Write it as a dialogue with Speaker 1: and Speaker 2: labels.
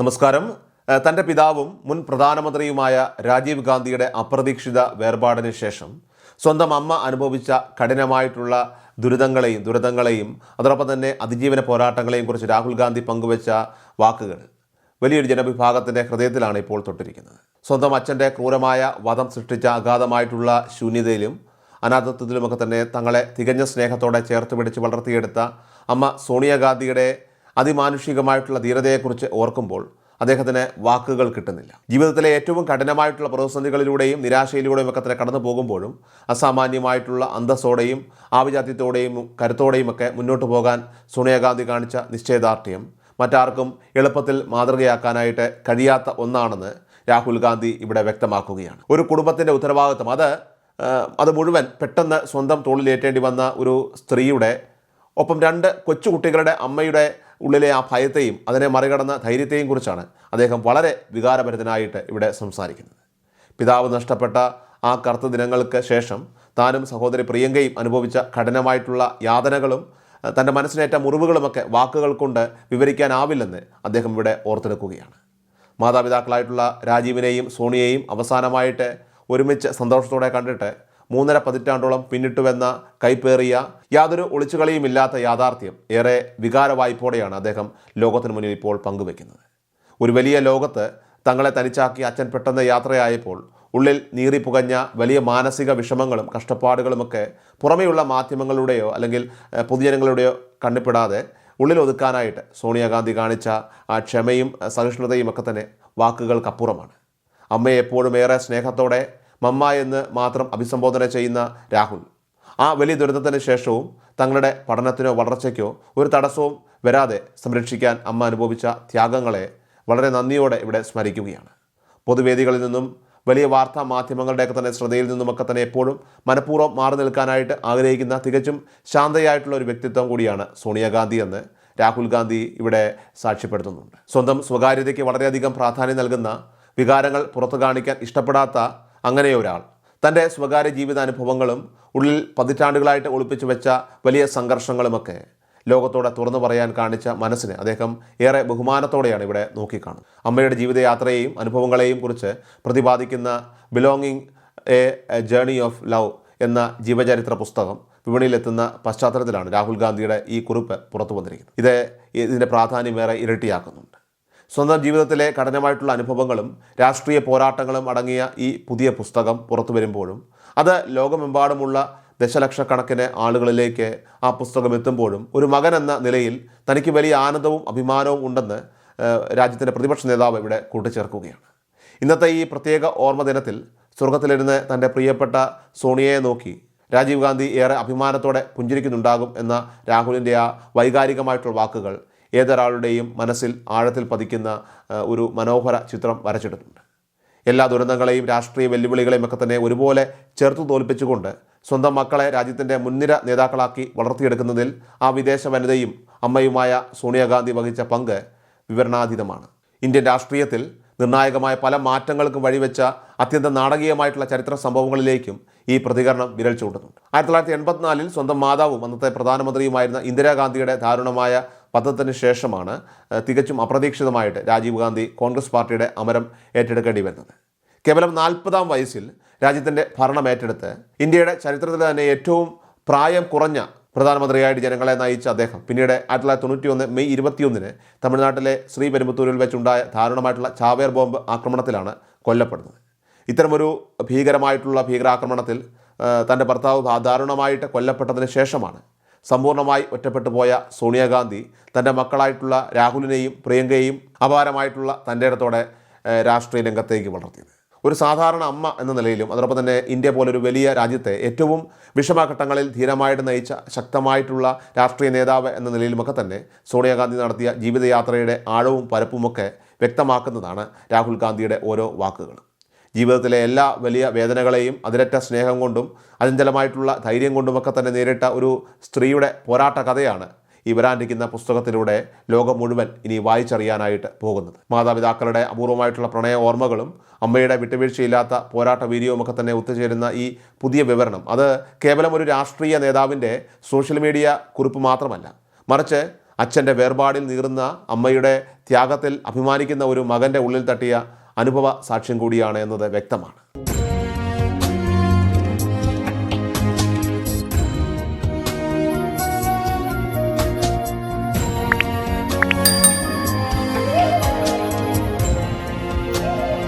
Speaker 1: നമസ്കാരം. തൻ്റെ പിതാവും മുൻ പ്രധാനമന്ത്രിയുമായ രാജീവ് ഗാന്ധിയുടെ അപ്രതീക്ഷിത വേർപാടിന് ശേഷം സ്വന്തം അമ്മ അനുഭവിച്ച കഠിനമായിട്ടുള്ള ദുരിതങ്ങളെയും അതോടൊപ്പം തന്നെ അതിജീവന പോരാട്ടങ്ങളെയും കുറിച്ച് രാഹുൽ ഗാന്ധി പങ്കുവച്ച വാക്കുകൾ വലിയൊരു ജനവിഭാഗത്തിൻ്റെ ഹൃദയത്തിലാണ് ഇപ്പോൾ തൊട്ടിരിക്കുന്നത്. സ്വന്തം അച്ഛൻ്റെ ക്രൂരമായ വധം സൃഷ്ടിച്ച അഗാധമായിട്ടുള്ള ശൂന്യതയിലും അനാഥത്വത്തിലുമൊക്കെ തന്നെ തങ്ങളെ തികഞ്ഞ സ്നേഹത്തോടെ ചേർത്ത് പിടിച്ച് വളർത്തിയെടുത്ത അമ്മ സോണിയാഗാന്ധിയുടെ അതിമാനുഷികമായിട്ടുള്ള ധീരതയെക്കുറിച്ച് ഓർക്കുമ്പോൾ അദ്ദേഹത്തിന് വാക്കുകൾ കിട്ടുന്നില്ല. ജീവിതത്തിലെ ഏറ്റവും കഠിനമായിട്ടുള്ള പ്രതിസന്ധികളിലൂടെയും നിരാശയിലൂടെയും ഒക്കെ തന്നെ കടന്നു പോകുമ്പോഴും അസാമാന്യമായിട്ടുള്ള അന്തസ്സോടെയും ആഭിജാത്യത്തോടെയും കരുത്തോടെയും ഒക്കെ മുന്നോട്ട് പോകാൻ സോണിയാഗാന്ധി കാണിച്ച നിശ്ചയദാർഢ്യം മറ്റാർക്കും എളുപ്പത്തിൽ മാതൃകയാക്കാനായിട്ട് കഴിയാത്ത ഒന്നാണെന്ന് രാഹുൽ ഗാന്ധി ഇവിടെ വ്യക്തമാക്കുകയാണ്. ഒരു കുടുംബത്തിൻ്റെ ഉത്തരവാദിത്വം അത് മുഴുവൻ പെട്ടെന്ന് സ്വന്തം തോളിലേറ്റേണ്ടി വന്ന ഒരു സ്ത്രീയുടെ ഒപ്പം രണ്ട് കൊച്ചുകുട്ടികളുടെ അമ്മയുടെ ഉള്ളിലെ ആ ഭയത്തെയും അതിനെ മറികടന്ന ധൈര്യത്തെയും കുറിച്ചാണ് അദ്ദേഹം വളരെ വികാരഭരിതനായിട്ട് ഇവിടെ സംസാരിക്കുന്നത്. പിതാവ് നഷ്ടപ്പെട്ട ആ കറുത്ത ദിനങ്ങൾക്ക് ശേഷം താനും സഹോദരി പ്രിയങ്കയും അനുഭവിച്ച കഠിനമായിട്ടുള്ള യാതനകളും തൻ്റെ മനസ്സിനേറ്റ മുറിവുകളുമൊക്കെ വാക്കുകൾ കൊണ്ട് വിവരിക്കാനാവില്ലെന്ന് അദ്ദേഹം ഇവിടെ ഓർത്തെടുക്കുകയാണ്. മാതാപിതാക്കളായിട്ടുള്ള രാജീവിനെയും സോണിയെയും അവസാനമായിട്ട് ഒരുമിച്ച് സന്തോഷത്തോടെ കണ്ടിട്ട് 3.5 പതിറ്റാണ്ടോളം പിന്നിട്ടുവെന്ന കൈപ്പേറിയ യാതൊരു ഒളിച്ചുകളിയുമില്ലാത്ത യാഥാർത്ഥ്യം ഏറെ വികാരവായ്പോടെയാണ് അദ്ദേഹം ലോകത്തിന് മുന്നിൽ ഇപ്പോൾ പങ്കുവെക്കുന്നത്. ഒരു വലിയ ലോകത്ത് തങ്ങളെ തനിച്ചാക്കി അച്ഛൻ പെട്ടെന്ന് യാത്രയായപ്പോൾ ഉള്ളിൽ നീറിപ്പുകഞ്ഞ വലിയ മാനസിക വിഷമങ്ങളും കഷ്ടപ്പാടുകളുമൊക്കെ പുറമെയുള്ള മാധ്യമങ്ങളുടെയോ അല്ലെങ്കിൽ പൊതുജനങ്ങളുടെയോ കണ്ണിപ്പെടാതെ ഉള്ളിലൊതുക്കാനായിട്ട് സോണിയാഗാന്ധി കാണിച്ച ആ ക്ഷമയും സഹിഷ്ണുതയും ഒക്കെ തന്നെ വാക്കുകൾക്കപ്പുറമാണ്. അമ്മയെ എപ്പോഴും ഏറെ സ്നേഹത്തോടെ മമ്മ എന്ന് മാത്രം അഭിസംബോധന ചെയ്യുന്ന രാഹുൽ ആ വലിയ ദുരിതത്തിന് ശേഷവും തങ്ങളുടെ പഠനത്തിനോ വളർച്ചയ്ക്കോ ഒരു തടസ്സവും വരാതെ സംരക്ഷിക്കാൻ അമ്മ അനുഭവിച്ച ത്യാഗങ്ങളെ വളരെ നന്ദിയോടെ ഇവിടെ സ്മരിക്കുകയാണ്. പൊതുവേദികളിൽ നിന്നും വലിയ വാർത്താ മാധ്യമങ്ങളുടെയൊക്കെ തന്നെ ശ്രദ്ധയിൽ നിന്നുമൊക്കെ തന്നെ എപ്പോഴും മനഃപൂർവ്വം മാറി നിൽക്കാനായിട്ട് ആഗ്രഹിക്കുന്ന തികച്ചും ശാന്തയായിട്ടുള്ള ഒരു വ്യക്തിത്വം കൂടിയാണ് സോണിയാഗാന്ധി എന്ന് രാഹുൽ ഗാന്ധി ഇവിടെ സാക്ഷ്യപ്പെടുത്തുന്നുണ്ട്. സ്വന്തം സ്വകാര്യതയ്ക്ക് വളരെയധികം പ്രാധാന്യം നൽകുന്ന വികാരങ്ങൾ പുറത്തു കാണിക്കാൻ ഇഷ്ടപ്പെടാത്ത അങ്ങനെ ഒരാൾ തൻ്റെ സ്വകാര്യ ജീവിതാനുഭവങ്ങളും ഉള്ളിൽ പതിറ്റാണ്ടുകളായിട്ട് ഒളിപ്പിച്ചു വെച്ച വലിയ സംഘർഷങ്ങളുമൊക്കെ ലോകത്തോടെ തുറന്നു പറയാൻ കാണിച്ച മനസ്സിന് അദ്ദേഹം ഏറെ ബഹുമാനത്തോടെയാണ് ഇവിടെ നോക്കിക്കാണുന്നത്. അമ്മയുടെ ജീവിതയാത്രയെയും അനുഭവങ്ങളെയും കുറിച്ച് പ്രതിപാദിക്കുന്ന belonging A journey of love എന്ന ജീവചരിത്ര പുസ്തകം വിപണിയിലെത്തുന്ന പശ്ചാത്തലത്തിലാണ് രാഹുൽ ഗാന്ധിയുടെ ഈ കുറിപ്പ് പുറത്തു വന്നിരിക്കുന്നത്. ഇതിൻ്റെ പ്രാധാന്യം ഏറെ ഇരട്ടിയാക്കുന്നുണ്ട്. സ്വന്തം ജീവിതത്തിലെ കഠിനമായിട്ടുള്ള അനുഭവങ്ങളും രാഷ്ട്രീയ പോരാട്ടങ്ങളും അടങ്ങിയ ഈ പുതിയ പുസ്തകം പുറത്തു വരുമ്പോഴും അത് ലോകമെമ്പാടുമുള്ള ദശലക്ഷക്കണക്കിന് ആളുകളിലേക്ക് ആ പുസ്തകം എത്തുമ്പോഴും ഒരു മകൻ എന്ന നിലയിൽ തനിക്ക് വലിയ ആനന്ദവും അഭിമാനവും ഉണ്ടെന്ന് രാജ്യത്തിൻ്റെ പ്രതിപക്ഷ നേതാവ് ഇവിടെ കൂട്ടിച്ചേർക്കുകയാണ്. ഇന്നത്തെ ഈ പ്രത്യേക ഓർമ്മ ദിനത്തിൽ സ്വർഗത്തിലിരുന്ന് തൻ്റെ പ്രിയപ്പെട്ട സോണിയയെ നോക്കി രാജീവ് ഗാന്ധി ഏറെ അഭിമാനത്തോടെ പുഞ്ചിരിക്കുന്നുണ്ടാകും എന്ന രാഹുലിൻ്റെ ആ വൈകാരികമായിട്ടുള്ള വാക്കുകൾ ഏതൊരാളുടെയും മനസ്സിൽ ആഴത്തിൽ പതിക്കുന്ന ഒരു മനോഹര ചിത്രം വരച്ചിട്ടുണ്ട്. എല്ലാ ദുരന്തങ്ങളെയും രാഷ്ട്രീയ വെല്ലുവിളികളെയും ഒക്കെ തന്നെ ഒരുപോലെ ചേർത്തു തോൽപ്പിച്ചുകൊണ്ട് സ്വന്തം മക്കളെ രാജ്യത്തിൻ്റെ മുൻനിര നേതാക്കളാക്കി വളർത്തിയെടുക്കുന്നതിൽ ആ വിദേശ വനിതയും അമ്മയുമായ സോണിയാഗാന്ധി വഹിച്ച പങ്ക് വിവരണാതീതമാണ്. ഇന്ത്യൻ രാഷ്ട്രീയത്തിൽ നിർണായകമായ പല മാറ്റങ്ങൾക്കും വഴിവെച്ച അത്യന്തം നാടകീയമായിട്ടുള്ള ചരിത്ര സംഭവങ്ങളിലേക്കും ഈ പ്രതികരണം വിരൽ ചൂണ്ടുന്നുണ്ട്. 1984 സ്വന്തം മാതാവും അന്നത്തെ പ്രധാനമന്ത്രിയുമായിരുന്ന ഇന്ദിരാഗാന്ധിയുടെ ദാരുണമായ വധത്തിന് ശേഷമാണ് തികച്ചും അപ്രതീക്ഷിതമായിട്ട് രാജീവ് ഗാന്ധി കോൺഗ്രസ് പാർട്ടിയുടെ അമരം ഏറ്റെടുക്കേണ്ടി വരുന്നത്. കേവലം 40-ാം വയസ്സിൽ രാജ്യത്തിൻ്റെ ഭരണം ഏറ്റെടുത്ത് ഇന്ത്യയുടെ ചരിത്രത്തിൽ തന്നെ ഏറ്റവും പ്രായം കുറഞ്ഞ പ്രധാനമന്ത്രിയായിട്ട് ജനങ്ങളെ നയിച്ച അദ്ദേഹം പിന്നീട് 1991 മെയ് 21 തമിഴ്നാട്ടിലെ ശ്രീപെരുമ്പത്തൂരിൽ വെച്ചുണ്ടായ ദാരുണമായിട്ടുള്ള ചാവേർ ബോംബ് ആക്രമണത്തിലാണ് കൊല്ലപ്പെടുന്നത്. ഇത്തരമൊരു ഭീകരാക്രമണത്തിൽ തൻ്റെ ഭർത്താവ് ദാരുണമായിട്ട് കൊല്ലപ്പെട്ടതിന് ശേഷമാണ് സമ്പൂർണ്ണമായി ഒറ്റപ്പെട്ടു പോയ സോണിയാഗാന്ധി തൻ്റെ മക്കളായിട്ടുള്ള രാഹുലിനെയും പ്രിയങ്കയെയും അപാരമായിട്ടുള്ള തൻ്റെ ഇടത്തോടെ രാഷ്ട്രീയ രംഗത്തേക്ക് വളർത്തിയത്. ഒരു സാധാരണ അമ്മ എന്ന നിലയിലും അതോടൊപ്പം തന്നെ ഇന്ത്യ പോലൊരു വലിയ രാജ്യത്തെ ഏറ്റവും വിഷമഘട്ടങ്ങളിൽ ധീരമായിട്ട് നയിച്ച ശക്തമായിട്ടുള്ള രാഷ്ട്രീയ നേതാവ് എന്ന നിലയിലുമൊക്കെ തന്നെ സോണിയാഗാന്ധി നടത്തിയ ജീവിതയാത്രയുടെ ആഴവും പരപ്പുമൊക്കെ വ്യക്തമാക്കുന്നതാണ് രാഹുൽ ഗാന്ധിയുടെ ഓരോ വാക്കുകളും. ജീവിതത്തിലെ എല്ലാ വലിയ വേദനകളെയും അതിരറ്റ സ്നേഹം കൊണ്ടും അചഞ്ചലമായിട്ടുള്ള ധൈര്യം കൊണ്ടുമൊക്കെ തന്നെ നേരിട്ട ഒരു സ്ത്രീയുടെ പോരാട്ട കഥയാണ് ഈ വരാനിരിക്കുന്ന പുസ്തകത്തിലൂടെ ലോകം മുഴുവൻ ഇനി വായിച്ചറിയാനായിട്ട് പോകുന്നത്. മാതാപിതാക്കളുടെ അപൂർവമായിട്ടുള്ള പ്രണയ ഓർമ്മകളും അമ്മയുടെ വിട്ടുവീഴ്ചയില്ലാത്ത പോരാട്ട വീര്യവുമൊക്കെ തന്നെ ഒത്തുചേരുന്ന ഈ പുതിയ വിവരണം അത് കേവലം ഒരു രാഷ്ട്രീയ നേതാവിൻ്റെ സോഷ്യൽ മീഡിയ കുറിപ്പ് മാത്രമല്ല, മറിച്ച് അച്ഛൻ്റെ വേർപാടിൽ നീറുന്ന അമ്മയുടെ ത്യാഗത്തിൽ അഭിമാനിക്കുന്ന ഒരു മകൻ്റെ ഉള്ളിൽ തട്ടിയ അനുഭവ സാക്ഷ്യം കൂടിയാണ് എന്നത് വ്യക്തമാണ്.